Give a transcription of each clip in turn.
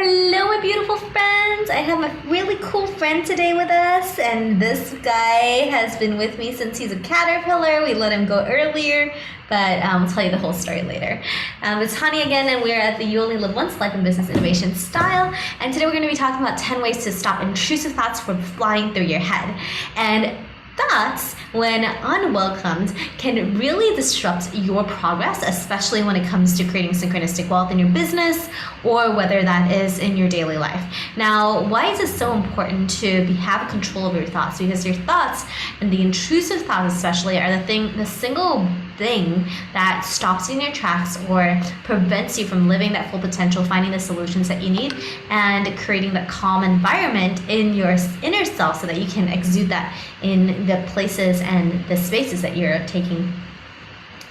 Hello, my beautiful friends. I have a really cool friend today with us, and this guy has been with me since he's a caterpillar. We let him go earlier, but I'll tell you the whole story later. It's Hani again, and we're at the You Only Live Once Life and Business Innovation Style, and today we're going to be talking about 10 ways to stop intrusive thoughts from flying through your head. And thoughts, when unwelcomed, can really disrupt your progress, especially when it comes to creating synchronistic wealth in your business or whether that is in your daily life. Now, why is it so important to have control over your thoughts? Because your thoughts, and the intrusive thoughts especially, are the single thing that stops you in your tracks or prevents you from living that full potential, finding the solutions that you need, and creating that calm environment in your inner self so that you can exude that in the places and the spaces that you're taking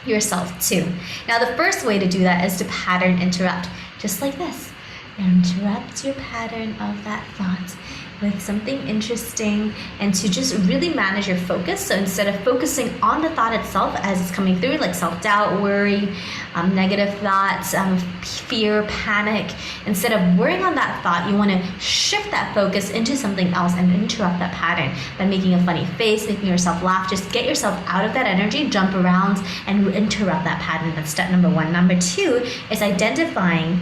yourself to. Now, the first way to do that is to pattern interrupt, just like this. Interrupt your pattern of that thought with something interesting, and to just really manage your focus. So instead of focusing on the thought itself as it's coming through, like self-doubt, worry, negative thoughts, fear, panic, instead of worrying on that thought, you want to shift that focus into something else and interrupt that pattern by making a funny face, making yourself laugh. Just get yourself out of that energy, jump around, and interrupt that pattern. That's step number one. Number two is identifying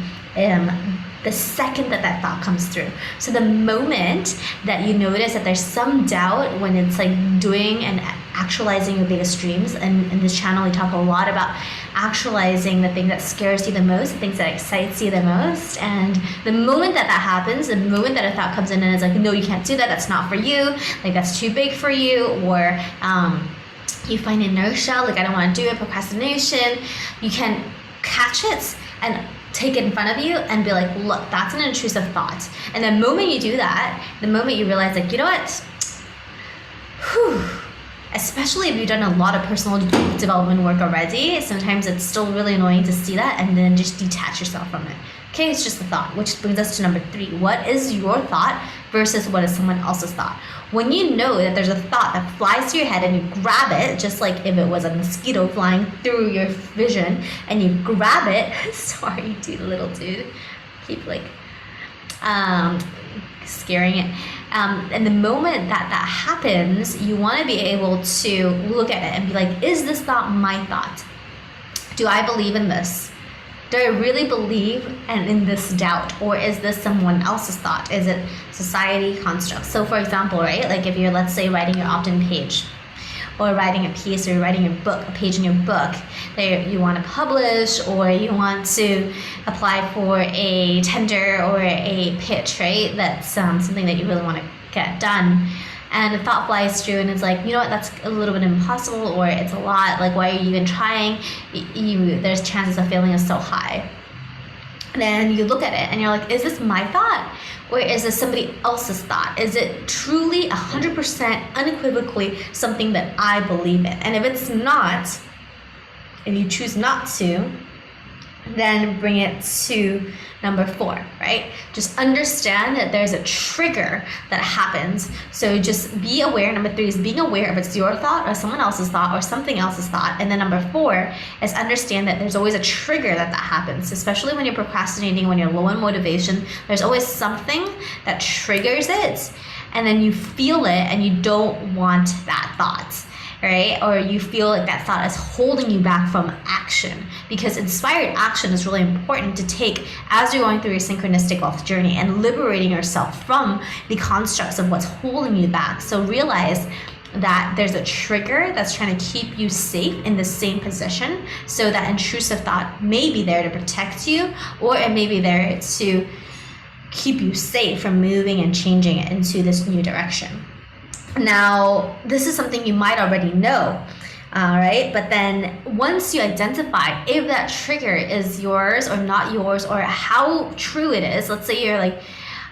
the second that thought comes through. So the moment that you notice that there's some doubt, when it's like doing and actualizing your biggest dreams, and in this channel we talk a lot about actualizing the thing that scares you the most, the things that excites you the most, and the moment that happens, the moment that a thought comes in and it's like, no, you can't do that, that's not for you, like that's too big for you, or you find inertia, like I don't want to do it, procrastination, you can catch it and take it in front of you and be like, look, that's an intrusive thought. And the moment you do that, the moment you realize, like, you know what? Especially if you've done a lot of personal development work already, sometimes it's still really annoying to see that, and then just detach yourself from it. Okay, it's just a thought, which brings us to number three. What is your thought versus what is someone else's thought? When you know that there's a thought that flies to your head and you grab it, just like if it was a mosquito flying through your vision, and you grab it, sorry, dude, little dude, keep like scaring it. And the moment that happens, you want to be able to look at it and be like, is this thought my thought? Do I believe in this? Do I really believe in this doubt, or is this someone else's thought? Is it society construct? So for example, right, like if you're, let's say, writing your opt-in page, or writing a piece, or you're writing a book, a page in your book that you want to publish, or you want to apply for a tender or a pitch, right? That's something that you really want to get done. And a thought flies through and it's like, you know what, that's a little bit impossible, or it's a lot, like why are you even trying? There's chances of failing is so high. And then you look at it and you're like, is this my thought? Or is this somebody else's thought? Is it truly 100% unequivocally something that I believe in? And if it's not, if you choose not to, then bring it to number four, right? Just understand that there's a trigger that happens. So just be aware. Number three is being aware if it's your thought or someone else's thought or something else's thought. And then number four is understand that there's always a trigger that happens, especially when you're procrastinating, when you're low on motivation. There's always something that triggers it, and then you feel it and you don't want that thought. Right? Or you feel like that thought is holding you back from action, because inspired action is really important to take as you're going through your synchronistic wealth journey and liberating yourself from the constructs of what's holding you back. So realize that there's a trigger that's trying to keep you safe in the same position. So that intrusive thought may be there to protect you, or it may be there to keep you safe from moving and changing it into this new direction. Now, this is something you might already know, right? But then once you identify if that trigger is yours or not yours, or how true it is, let's say you're like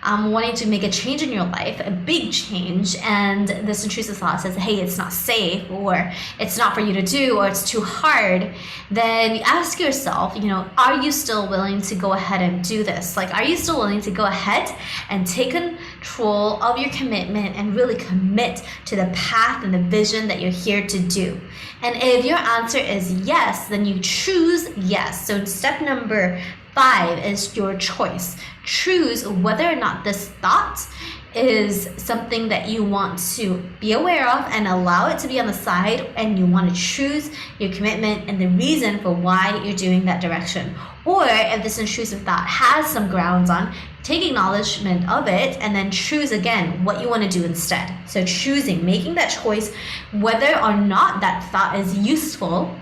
wanting to make a change in your life, a big change, and this intrusive thought says, hey, it's not safe, or it's not for you to do, or it's too hard, then you ask yourself, you know, are you still willing to go ahead and do this? Like, are you still willing to go ahead and take control of your commitment and really commit to the path and the vision that you're here to do? And if your answer is yes, then you choose yes. So step number 5 is your choice. Choose whether or not this thought is something that you want to be aware of and allow it to be on the side, and you want to choose your commitment and the reason for why you're doing that direction. Or if this intrusive thought has some grounds on, take acknowledgement of it and then choose again what you want to do instead. So choosing, making that choice whether or not that thought is useful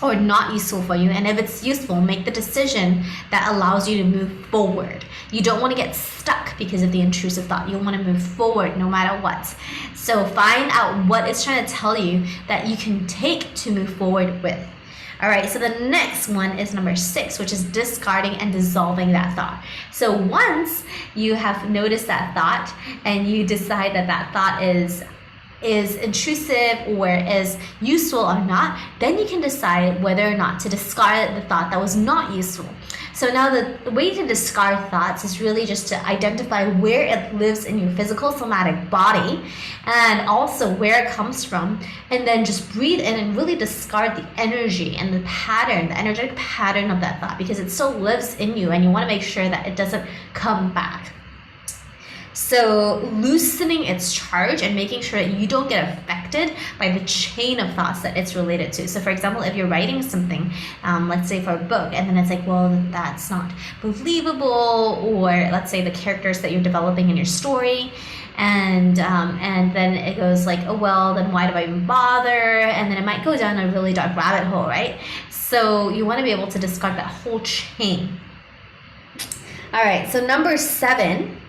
or not useful for you, and if it's useful, make the decision that allows you to move forward. You don't want to get stuck because of the intrusive thought. You want to move forward no matter what. So find out what it's trying to tell you that you can take to move forward with. All right, so the next one is number 6, which is discarding and dissolving that thought. So once you have noticed that thought and you decide that that thought is intrusive or is useful or not, then you can decide whether or not to discard the thought that was not useful. So now the way to discard thoughts is really just to identify where it lives in your physical somatic body and also where it comes from, and then just breathe in and really discard the energy and the pattern, the energetic pattern of that thought, because it still lives in you and you want to make sure that it doesn't come back. So loosening its charge and making sure that you don't get affected by the chain of thoughts that it's related to. So for example, if you're writing something, let's say for a book, and then it's like, well, that's not believable, or let's say the characters that you're developing in your story, and then it goes like, oh well, then why do I even bother? And then it might go down a really dark rabbit hole, right? So you want to be able to discard that whole chain. All right, so number 7.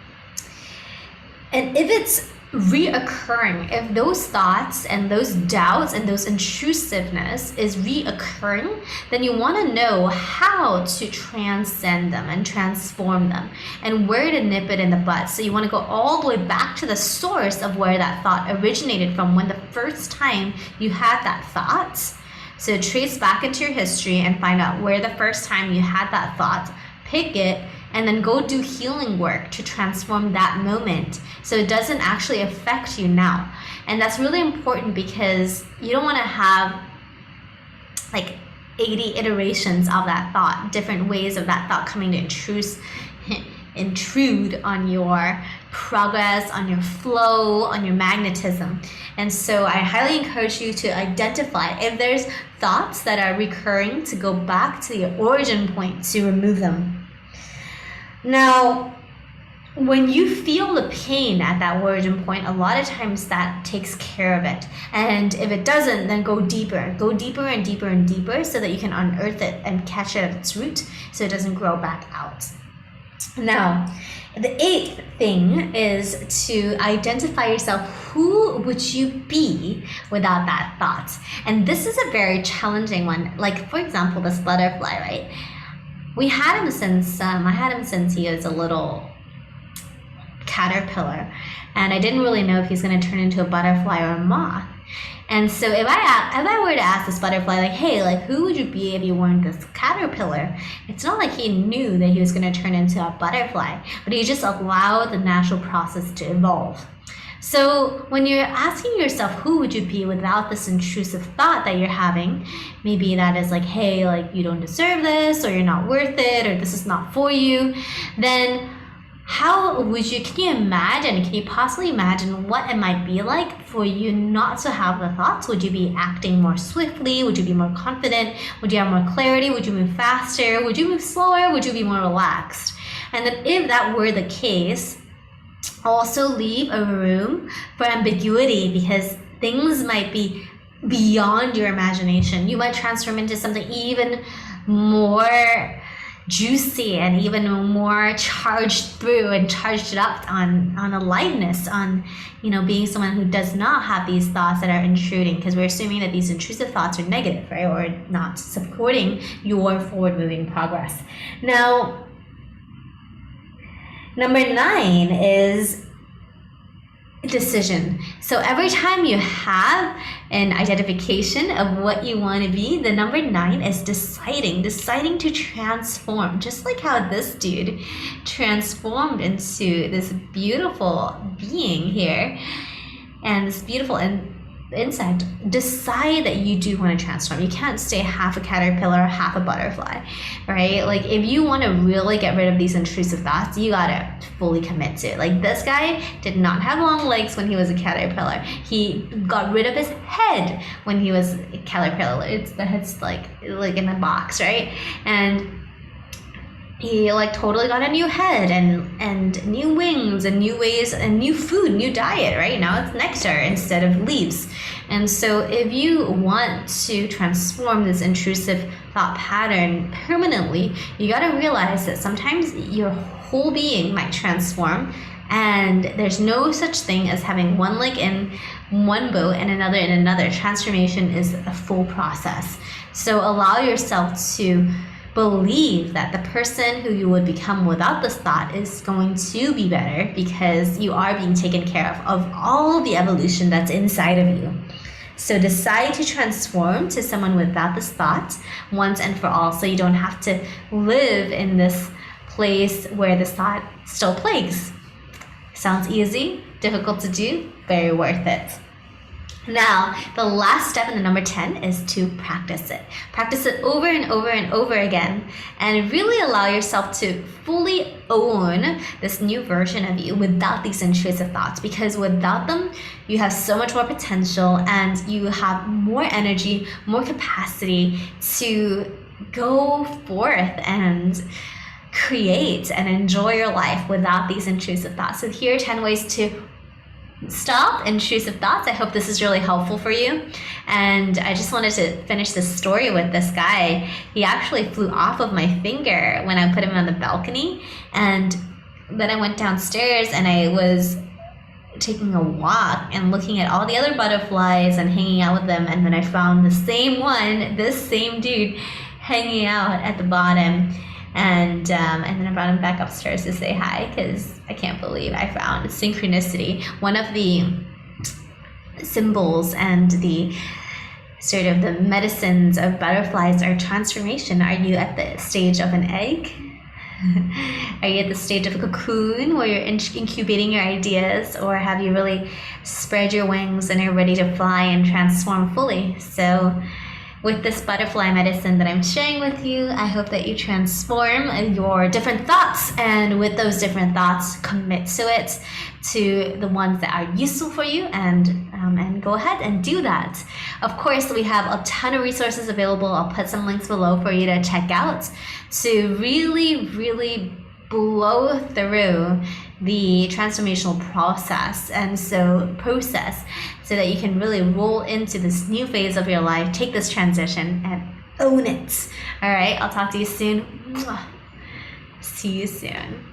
And if it's reoccurring, if those thoughts and those doubts and those intrusiveness is reoccurring, then you want to know how to transcend them and transform them and where to nip it in the bud. So you want to go all the way back to the source of where that thought originated from, when the first time you had that thought. So trace back into your history and find out where the first time you had that thought, pick it, and then go do healing work to transform that moment so it doesn't actually affect you now. And that's really important because you don't want to have like 80 iterations of that thought, different ways of that thought coming to intrude on your progress, on your flow, on your magnetism. And so I highly encourage you to identify if there's thoughts that are recurring, to go back to the origin point to remove them. Now, when you feel the pain at that origin point, a lot of times that takes care of it. And if it doesn't, then go deeper and deeper and deeper so that you can unearth it and catch it at its root so it doesn't grow back out. Now, the 8th thing is to identify yourself. Who would you be without that thought? And this is a very challenging one. Like, for example, this butterfly, right? We had him since, I had him since he was a little caterpillar, and I didn't really know if he's going to turn into a butterfly or a moth. And so if I were to ask this butterfly, like, hey, like, who would you be if you weren't this caterpillar? It's not like he knew that he was going to turn into a butterfly, but he just allowed the natural process to evolve. So when you're asking yourself, who would you be without this intrusive thought that you're having, maybe that is like, hey, like, you don't deserve this, or you're not worth it, or this is not for you, then how would you, can you possibly imagine what it might be like for you not to have the thoughts? Would you be acting more swiftly? Would you be more confident? Would you have more clarity? Would you move faster? Would you move slower? Would you be more relaxed? And then if that were the case, also leave a room for ambiguity, because things might be beyond your imagination. You might transform into something even more juicy and even more charged through and charged up on aliveness, on, you know, being someone who does not have these thoughts that are intruding, because we're assuming that these intrusive thoughts are negative, right, or not supporting your forward moving progress. Now, number 9 is decision. So every time you have an identification of what you want to be, the number 9 is deciding to transform, just like how this dude transformed into this beautiful being here, and this beautiful and insect, decide that you do want to transform. You can't stay half a caterpillar, half a butterfly, right? Like if you want to really get rid of these intrusive thoughts, you gotta fully commit to it. Like this guy did not have long legs when he was a caterpillar. He got rid of his head when he was a caterpillar. The head's like in a box, right? And he like totally got a new head and new wings and new ways and new food, new diet, right? Now it's nectar instead of leaves. And so if you want to transform this intrusive thought pattern permanently, you got to realize that sometimes your whole being might transform, and there's no such thing as having one leg in one boat and another in another. Transformation is a full process. So allow yourself to believe that the person who you would become without this thought is going to be better, because you are being taken care of all the evolution that's inside of you. So decide to transform to someone without this thought once and for all, so you don't have to live in this place where this thought still plagues. Sounds easy, difficult to do, very worth it. Now, the last step in the number 10 is to practice it. Practice it over and over and over again, and really allow yourself to fully own this new version of you without these intrusive thoughts, because without them, you have so much more potential and you have more energy, more capacity to go forth and create and enjoy your life without these intrusive thoughts. So here are 10 ways to stop intrusive thoughts. I hope this is really helpful for you. And I just wanted to finish this story with this guy. He actually flew off of my finger when I put him on the balcony. And then I went downstairs and I was taking a walk and looking at all the other butterflies and hanging out with them. And then I found the same one, this same dude, hanging out at the bottom. And then I brought him back upstairs to say hi, because I can't believe I found synchronicity. One of the symbols and the sort of the medicines of butterflies are transformation. Are you at the stage of an egg? Are you at the stage of a cocoon where you're incubating your ideas, or have you really spread your wings and are ready to fly and transform fully? So with this butterfly medicine that I'm sharing with you, I hope that you transform your different thoughts, and with those different thoughts, commit to it, to the ones that are useful for you, and go ahead and do that. Of course, we have a ton of resources available. I'll put some links below for you to check out to really, really blow through the transformational process so that you can really roll into this new phase of your life, take this transition and own it. All right, I'll talk to you soon. See you soon.